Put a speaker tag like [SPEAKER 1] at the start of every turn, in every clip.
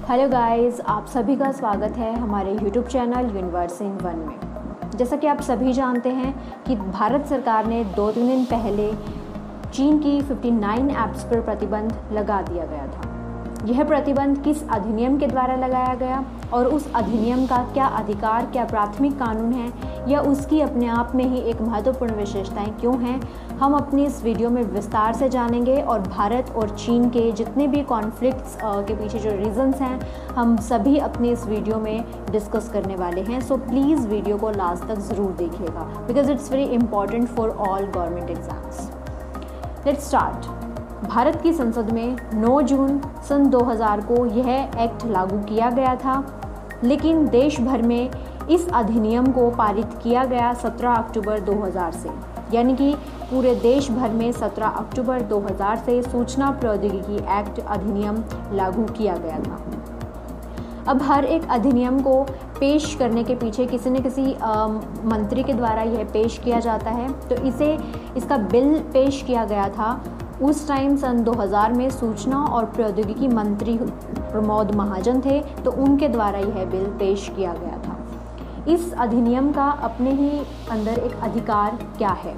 [SPEAKER 1] Hello guys, आप सभी का स्वागत है हमारे YouTube channel universe in one में। जैसा कि आप सभी जानते हैं कि भारत सरकार ने 2-3 दिन पहले चीन की 59 ऐप्स पर प्रतिबंध लगा दिया गया था। यह प्रतिबंध किस अधिनियम के द्वारा लगाया गया और उस अधिनियम का क्या अधिकार, क्या प्राथमिक कानून है या उसकी अपने आप में ही एक महत्वपूर्ण विशेषताएं क्यों हैं, हम अपनी इस वीडियो में विस्तार से जानेंगे। और भारत और चीन के जितने भी कॉन्फ्लिक्ट्स के पीछे जो रीज़न्स हैं, हम सभी अपनी इस वीडियो में डिस्कस करने वाले हैं। सो प्लीज़ वीडियो को लास्ट तक ज़रूर देखिएगा because it's very important for all government exams. Let's start. Bharat की संसद में 9 जून सन 2000 को यह एक्ट लागू किया गया था, लेकिन देश भर में इस अधिनियम को पारित किया गया 17 अक्टूबर 2000 से, यानी कि पूरे देश भर में 17 अक्टूबर 2000 से सूचना प्रौद्योगिकी एक्ट अधिनियम लागू किया गया था। अब हर एक अधिनियम को पेश करने के पीछे किसी न किसी मंत्री के द्वारा यह पेश किया जाता है। तो इसका बिल पेश किया गया था उस टाइम सन 2000 में सूचना और प्रौद्योगिकी मंत्री प्रमोद महाजन थे, तो उनके द्वारा यह बिल पेश किया गया था। इस अधिनियम का अपने ही अंदर एक अधिकार क्या है।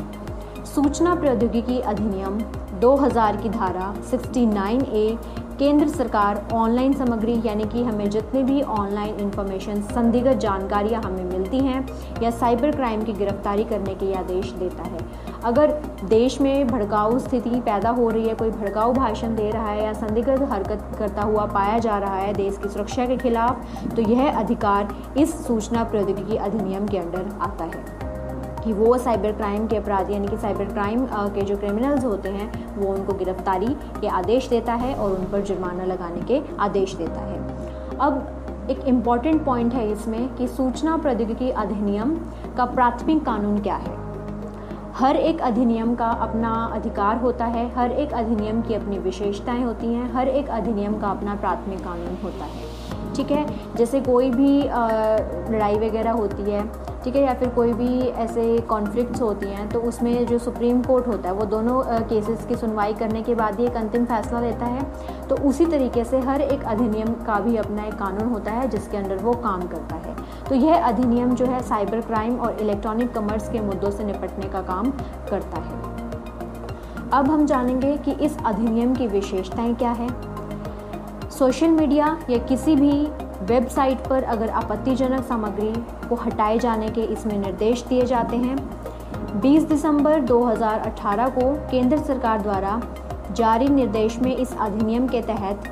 [SPEAKER 1] सूचना प्रौद्योगिकी अधिनियम 2000 की धारा 69A केंद्र सरकार ऑनलाइन सामग्री, यानी कि हमें जितने भी ऑनलाइन इंफॉर्मेशन, संदिग्ध जानकारियां हमें मिलती हैं या साइबर क्राइम की गिरफ्तारी करने के आदेश देता है। अगर देश में भड़काऊ स्थिति पैदा हो रही है, कोई भड़काऊ भाषण दे रहा है या संदिग्ध हरकत करता हुआ पाया जा रहा है देश की सुरक्षा के खिलाफ, तो यह अधिकार इस सूचना प्रौद्योगिकी अधिनियम के अंडर आता है कि वो साइबर क्राइम के अपराधी, यानी कि साइबर क्राइम के जो क्रिमिनल्स होते हैं, वो उनको गिरफ्तारी के आदेश देता है और उन पर जुर्माना लगाने के आदेश देता है। अब एक इम्पॉर्टेंट पॉइंट है इसमें कि सूचना प्रौद्योगिकी अधिनियम का प्राथमिक कानून क्या है। हर एक अधिनियम का अपना अधिकार होता है, हर एक अधिनियम की अपनी विशेषताएं होती हैं, हर एक अधिनियम का अपना प्राथमिक कानून होता है। ठीक है, जैसे कोई भी लड़ाई वगैरह होती है, ठीक है, या फिर कोई भी ऐसे कॉन्फ्लिक्ट्स होती हैं, तो उसमें जो सुप्रीम कोर्ट होता है वो दोनों केसेस की सुनवाई करने के बाद ही एक अंतिम फैसला लेता है। तो उसी तरीके से हर एक अधिनियम का भी अपना एक कानून होता है जिसके अंडर वो काम करता है। तो यह अधिनियम जो है साइबर क्राइम और इलेक्ट्रॉनिक कॉमर्स के मुद्दों से निपटने का काम करता है। अब हम जानेंगे कि इस अधिनियम की विशेषताएं क्या है। सोशल मीडिया या किसी भी वेबसाइट पर अगर आपत्तिजनक सामग्री को हटाए जाने के इसमें निर्देश दिए जाते हैं। 20 दिसंबर 2018 को केंद्र सरकार द्वारा जारी निर्देश में इस अधिनियम के तहत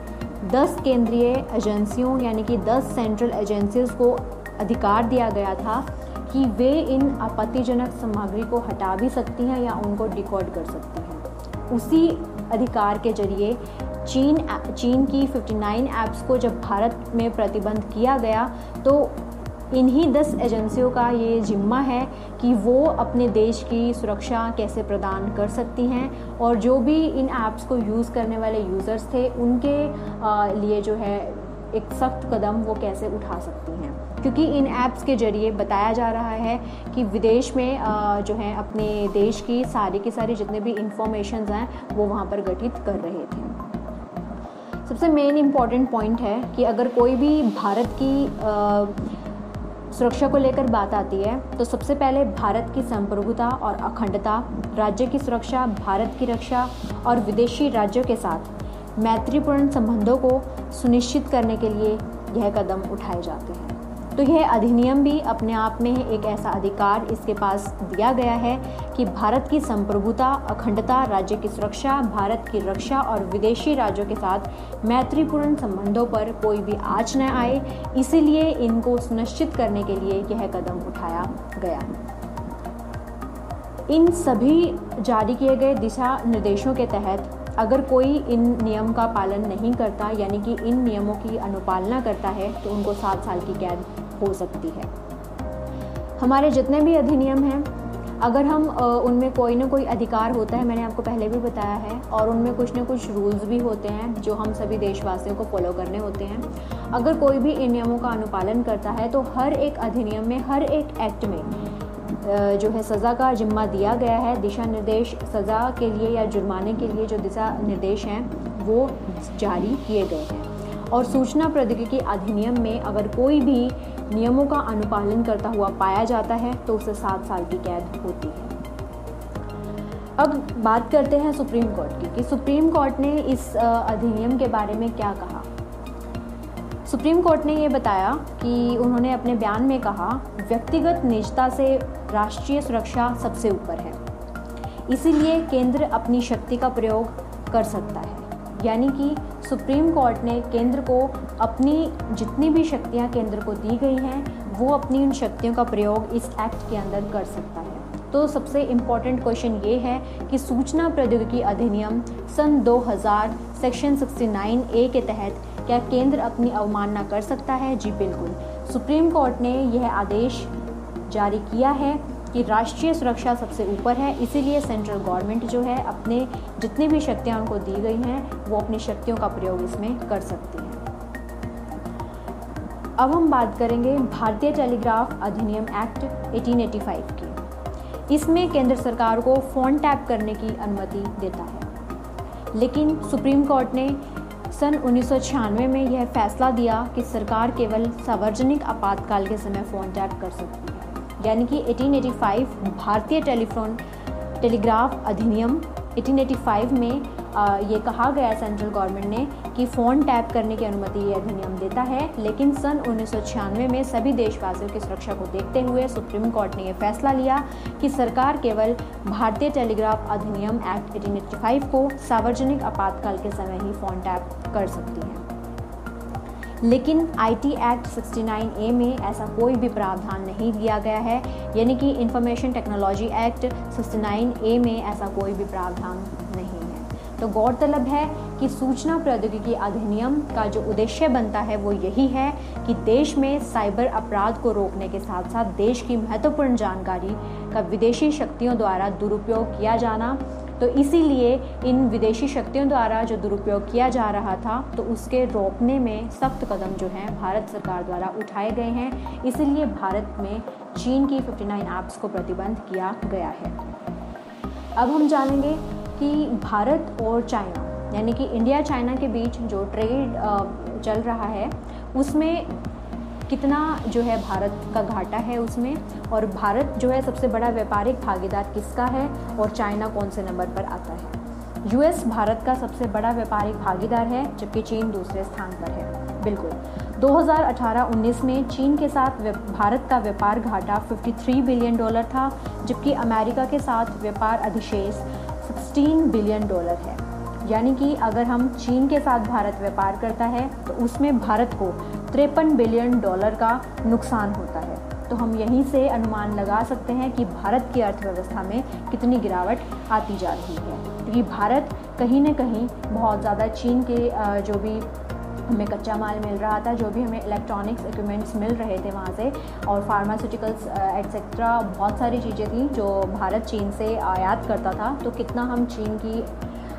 [SPEAKER 1] 10 केंद्रीय एजेंसियों, यानी कि 10 सेंट्रल एजेंसीज को अधिकार दिया गया था कि वे इन आपत्तिजनक सामग्री को हटा भी सकती हैं या उनको डिकोड कर सकती हैं। उसी अधिकार के जरिए चीन की 59 ऐप्स को जब भारत में प्रतिबंध किया गया, तो इन्हीं 10 एजेंसियों का ये जिम्मा है कि वो अपने देश की सुरक्षा कैसे प्रदान कर सकती हैं और जो भी इन ऐप्स को यूज़ करने वाले यूज़र्स थे उनके लिए जो है एक सख्त कदम वो कैसे उठा सकती हैं, क्योंकि इन ऐप्स के जरिए बताया जा रहा है कि विदेश में जो है अपने देश की सारी जितने भी इंफॉर्मेशंस हैं वो वहाँ पर गठित कर रहे थे। सबसे मेन इम्पॉर्टेंट पॉइंट है कि अगर कोई भी भारत की सुरक्षा को लेकर बात आती है तो सबसे पहले भारत की संप्रभुता और अखंडता, राज्य की सुरक्षा, भारत की रक्षा और विदेशी राज्यों के साथ मैत्रीपूर्ण संबंधों को सुनिश्चित करने के लिए यह कदम उठाए जाते हैं। तो यह अधिनियम भी अपने आप में एक ऐसा अधिकार इसके पास दिया गया है कि भारत की संप्रभुता, अखंडता, राज्य की सुरक्षा, भारत की रक्षा और विदेशी राज्यों के साथ मैत्रीपूर्ण संबंधों पर कोई भी आँच न आए, इसीलिए इनको सुनिश्चित करने के लिए यह कदम उठाया गया। इन सभी जारी किए गए दिशा निर्देशों के तहत अगर कोई इन नियम का पालन नहीं करता, यानी कि इन नियमों की अनुपालना करता है, तो उनको 7 साल की कैद हो सकती है। हमारे जितने भी अधिनियम हैं, अगर हम उनमें कोई ना कोई अधिकार होता है, मैंने आपको पहले भी बताया है, और उनमें कुछ ना कुछ रूल्स भी होते हैं जो हम सभी देशवासियों को फॉलो करने होते हैं। अगर कोई भी इन नियमों का अनुपालन करता है तो हर एक अधिनियम में, हर एक एक्ट में जो है सज़ा का जिम्मा दिया गया है। दिशा निर्देश सज़ा के लिए या जुर्माने के लिए जो दिशा निर्देश हैं वो जारी किए गए हैं। और सूचना प्रौद्योगिकी अधिनियम में अगर कोई भी नियमों का अनुपालन करता हुआ पाया जाता है तो उसे 7 साल की कैद होती है। अब बात करते हैं सुप्रीम कोर्ट की कि सुप्रीम कोर्ट ने इस अधिनियम के बारे में क्या कहा। सुप्रीम कोर्ट ने ये बताया कि उन्होंने अपने बयान में कहा, व्यक्तिगत निजता से राष्ट्रीय सुरक्षा सबसे ऊपर है, इसीलिए केंद्र अपनी शक्ति का प्रयोग कर सकता है। यानी कि सुप्रीम कोर्ट ने केंद्र को अपनी जितनी भी शक्तियां केंद्र को दी गई हैं वो अपनी उन शक्तियों का प्रयोग इस एक्ट के अंदर कर सकता है। तो सबसे इम्पॉर्टेंट क्वेश्चन ये है कि सूचना प्रौद्योगिकी अधिनियम सन 2000 सेक्शन 69A के तहत क्या केंद्र अपनी अवमानना कर सकता है? जी बिल्कुल। सुप्रीम कोर्ट ने यह आदेश जारी किया है कि राष्ट्रीय सुरक्षा सबसे ऊपर है, इसीलिए सेंट्रल गवर्नमेंट जो है अपने जितनी भी शक्तियाँ उनको दी गई हैं वो अपनी शक्तियों का प्रयोग इसमें कर सकती हैं। अब हम बात करेंगे भारतीय टेलीग्राफ अधिनियम एक्ट 1885 की। इसमें केंद्र सरकार को फ़ोन टैप करने की अनुमति देता है, लेकिन सुप्रीम कोर्ट ने सन 1996 में यह फैसला दिया कि सरकार केवल सार्वजनिक आपातकाल के समय फ़ोन टैप कर सकती है। यानी कि 1885 भारतीय टेलीग्राफ अधिनियम 1885 में ये कहा गया सेंट्रल गवर्नमेंट ने कि फ़ोन टैप करने की अनुमति ये अधिनियम देता है, लेकिन सन 1996 में सभी देशवासियों की सुरक्षा को देखते हुए सुप्रीम कोर्ट ने यह फैसला लिया कि सरकार केवल भारतीय टेलीग्राफ अधिनियम एक्ट 1885 को सार्वजनिक आपातकाल के समय ही फ़ोन टैप कर सकती है। लेकिन IT एक्ट 69A में ऐसा कोई भी प्रावधान नहीं दिया गया है, यानी कि इंफॉर्मेशन टेक्नोलॉजी एक्ट 69A में ऐसा कोई भी प्रावधान नहीं है। तो गौरतलब है कि सूचना प्रौद्योगिकी अधिनियम का जो उद्देश्य बनता है वो यही है कि देश में साइबर अपराध को रोकने के साथ साथ देश की महत्वपूर्ण जानकारी का विदेशी शक्तियों द्वारा दुरुपयोग किया जाना। तो इसीलिए इन विदेशी शक्तियों द्वारा जो दुरुपयोग किया जा रहा था तो उसके रोकने में सख्त कदम जो हैं भारत सरकार द्वारा उठाए गए हैं। इसीलिए भारत में चीन की 59 ऐप्स को प्रतिबंध किया गया है। अब हम जानेंगे कि भारत और चाइना यानी कि इंडिया चाइना के बीच जो ट्रेड चल रहा है उसमें कितना जो है भारत का घाटा है उसमें, और भारत जो है सबसे बड़ा व्यापारिक भागीदार किसका है और चाइना कौन से नंबर पर आता है। US भारत का सबसे बड़ा व्यापारिक भागीदार है जबकि चीन दूसरे स्थान पर है। बिल्कुल 2018-19 में चीन के साथ भारत का व्यापार घाटा $53 बिलियन था, जबकि अमेरिका के साथ व्यापार अधिशेष $16 बिलियन है। यानी कि अगर हम चीन के साथ भारत व्यापार करता है तो उसमें भारत को $53 बिलियन का नुकसान होता है। तो हम यहीं से अनुमान लगा सकते हैं कि भारत की अर्थव्यवस्था में कितनी गिरावट आती जा रही है, क्योंकि भारत कहीं न कहीं बहुत ज़्यादा चीन के जो भी हमें कच्चा माल मिल रहा था, जो भी हमें इलेक्ट्रॉनिक्स इक्विपमेंट्स मिल रहे थे वहाँ से, और फार्मास्यूटिकल्स एट्सेट्रा बहुत सारी चीज़ें थी जो भारत चीन से आयात करता था। तो कितना हम चीन की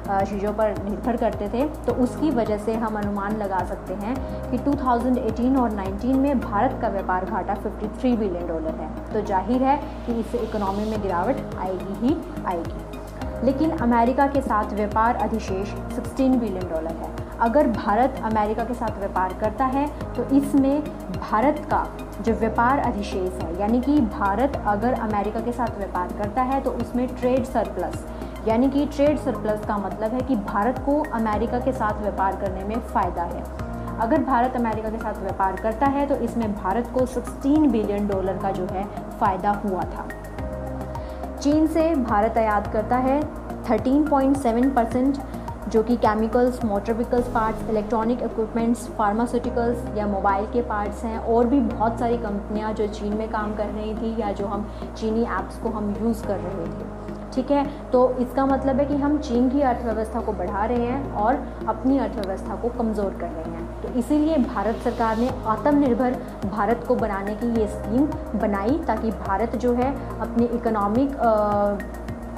[SPEAKER 1] चीज़ों पर निर्भर करते थे, तो उसकी वजह से हम अनुमान लगा सकते हैं कि 2018 और 19 में भारत का व्यापार घाटा $53 बिलियन है। तो जाहिर है कि इससे इकोनॉमी में गिरावट आएगी ही आएगी। लेकिन अमेरिका के साथ व्यापार अधिशेष $16 बिलियन है। अगर भारत अमेरिका के साथ व्यापार करता है तो इसमें भारत का जो व्यापार अधिशेष है, यानी कि भारत अगर अमेरिका के साथ व्यापार करता है तो उसमें ट्रेड सरप्लस, यानी कि ट्रेड सरप्लस का मतलब है कि भारत को अमेरिका के साथ व्यापार करने में फ़ायदा है। अगर भारत अमेरिका के साथ व्यापार करता है तो इसमें भारत को $16 बिलियन का जो है फ़ायदा हुआ था। चीन से भारत आयात करता है 13.7%, जो कि chemicals, motor vehicles parts, electronic equipments, pharmaceuticals या मोबाइल के पार्ट्स हैं, और भी बहुत सारी कंपनियां जो चीन में काम कर रही थी या जो हम चीनी ऐप्स को हम यूज़ कर रहे थे। ठीक है, तो इसका मतलब है कि हम चीन की अर्थव्यवस्था को बढ़ा रहे हैं और अपनी अर्थव्यवस्था को कमज़ोर कर रहे हैं। तो इसीलिए भारत सरकार ने आत्मनिर्भर भारत को बनाने की ये स्कीम बनाई ताकि भारत जो है अपनी इकोनॉमिक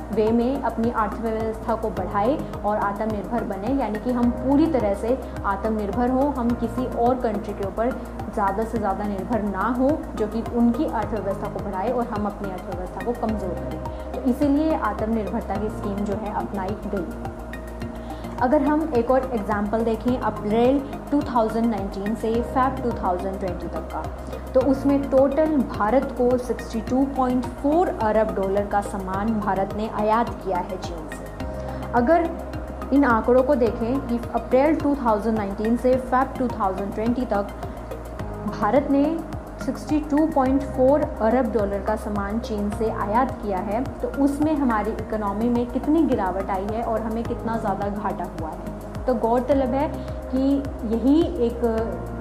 [SPEAKER 1] वे में अपनी अर्थव्यवस्था को बढ़ाए और आत्मनिर्भर बने, यानी कि हम पूरी तरह से आत्मनिर्भर हों, हम किसी और कंट्री के ऊपर ज़्यादा से ज़्यादा निर्भर ना हो जो कि उनकी अर्थव्यवस्था को बढ़ाए और हम अपनी अर्थव्यवस्था को कमज़ोर करें। तो इसीलिए आत्मनिर्भरता की स्कीम जो है अपनाई गई। अगर हम एक और एग्जांपल देखें अप्रैल 2019 से फ़ेब 2020 तक का, तो उसमें टोटल भारत को 62.4 अरब डॉलर का सामान भारत ने आयात किया है चीन से। अगर इन आंकड़ों को देखें कि अप्रैल 2019 से फ़ेब 2020 तक भारत ने 62.4 अरब डॉलर का सामान चीन से आयात किया है, तो उसमें हमारी इकोनॉमी में कितनी गिरावट आई है और हमें कितना ज़्यादा घाटा हुआ है। तो गौरतलब है कि यही एक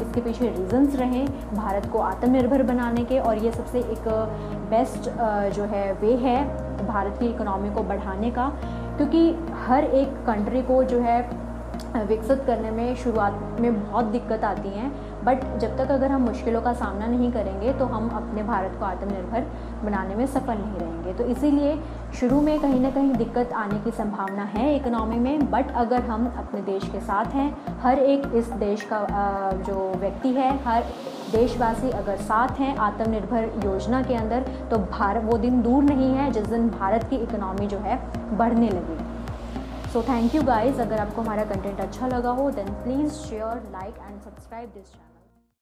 [SPEAKER 1] इसके पीछे रीज़न्स रहे भारत को आत्मनिर्भर बनाने के, और ये सबसे एक बेस्ट जो है वे है भारत की इकोनॉमी को बढ़ाने का, क्योंकि हर एक कंट्री को जो है विकसित करने में शुरुआत में बहुत दिक्कत आती हैं, बट जब तक अगर हम मुश्किलों का सामना नहीं करेंगे तो हम अपने भारत को आत्मनिर्भर बनाने में सफल नहीं रहेंगे। तो इसीलिए शुरू में कहीं ना कहीं दिक्कत आने की संभावना है इकोनॉमी में, बट अगर हम अपने देश के साथ हैं, हर एक इस देश का जो व्यक्ति है, हर देशवासी अगर साथ हैं आत्मनिर्भर योजना के अंदर, तो वो दिन दूर नहीं है जिस दिन भारत की इकोनॉमी जो है बढ़ने लगेगी। So thank you guys. अगर आपको हमारा कंटेंट अच्छा लगा हो then please share, like and subscribe this channel.